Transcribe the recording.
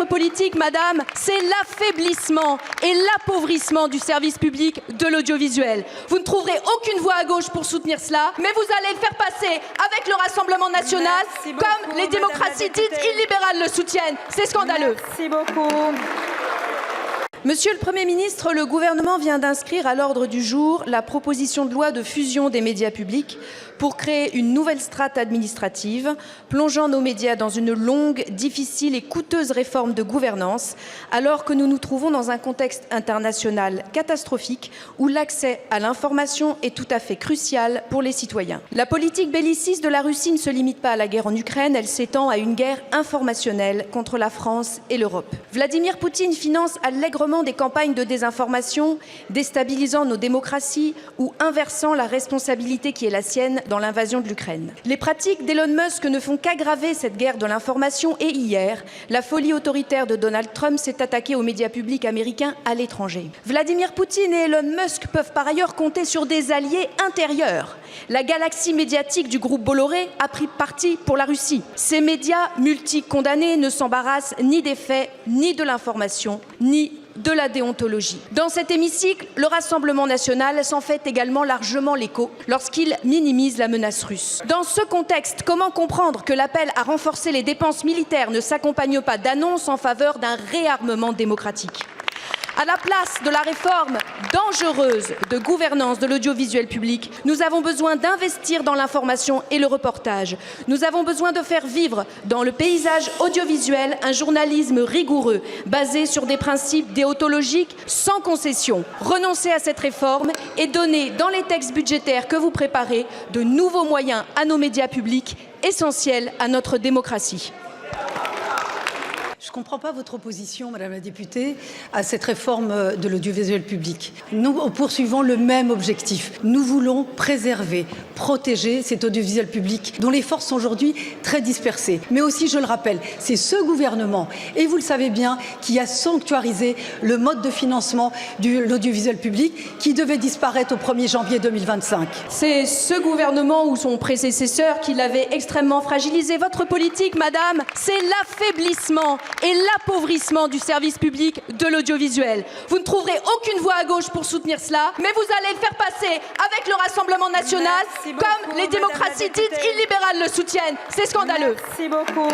politique, madame, c'est l'affaiblissement et l'appauvrissement du service public de l'audiovisuel. Vous ne trouverez aucune voix à gauche pour soutenir cela, mais vous allez le faire passer avec le Rassemblement national, comme les démocraties dites illibérales le soutiennent. C'est scandaleux. Merci beaucoup. Monsieur le Premier ministre, le gouvernement vient d'inscrire à l'ordre du jour la proposition de loi de fusion des médias publics pour créer une nouvelle strate administrative, plongeant nos médias dans une longue, difficile et coûteuse réforme de gouvernance, alors que nous nous trouvons dans un contexte international catastrophique où l'accès à l'information est tout à fait crucial pour les citoyens. La politique belliciste de la Russie ne se limite pas à la guerre en Ukraine, elle s'étend à une guerre informationnelle contre la France et l'Europe. Vladimir Poutine finance allègrement des campagnes de désinformation, déstabilisant nos démocraties ou inversant la responsabilité qui est la sienne dans l'invasion de l'Ukraine. Les pratiques d'Elon Musk ne font qu'aggraver cette guerre de l'information et hier, la folie autoritaire de Donald Trump s'est attaquée aux médias publics américains à l'étranger. Vladimir Poutine et Elon Musk peuvent par ailleurs compter sur des alliés intérieurs. La galaxie médiatique du groupe Bolloré a pris parti pour la Russie. Ces médias multi-condamnés ne s'embarrassent ni des faits, ni de l'information, ni de la déontologie. Dans cet hémicycle, le Rassemblement national s'en fait également largement l'écho lorsqu'il minimise la menace russe. Dans ce contexte, comment comprendre que l'appel à renforcer les dépenses militaires ne s'accompagne pas d'annonces en faveur d'un réarmement démocratique ? À la place de la réforme dangereuse de gouvernance de l'audiovisuel public, nous avons besoin d'investir dans l'information et le reportage. Nous avons besoin de faire vivre dans le paysage audiovisuel un journalisme rigoureux, basé sur des principes déontologiques sans concession. Renoncez à cette réforme et donnez dans les textes budgétaires que vous préparez de nouveaux moyens à nos médias publics, essentiels à notre démocratie. Je ne comprends pas votre opposition, Madame la députée, à cette réforme de l'audiovisuel public. Nous poursuivons le même objectif. Nous voulons préserver, protéger cet audiovisuel public dont les forces sont aujourd'hui très dispersées. Mais aussi, je le rappelle, c'est ce gouvernement, et vous le savez bien, qui a sanctuarisé le mode de financement de l'audiovisuel public qui devait disparaître au 1er janvier 2025. C'est ce gouvernement ou son prédécesseur qui l'avait extrêmement fragilisé. Votre politique, madame, c'est l'affaiblissement et l'appauvrissement du service public de l'audiovisuel. Vous ne trouverez aucune voix à gauche pour soutenir cela, mais vous allez le faire passer avec le Rassemblement national, comme les démocraties dites illibérales le soutiennent. C'est scandaleux. Merci beaucoup.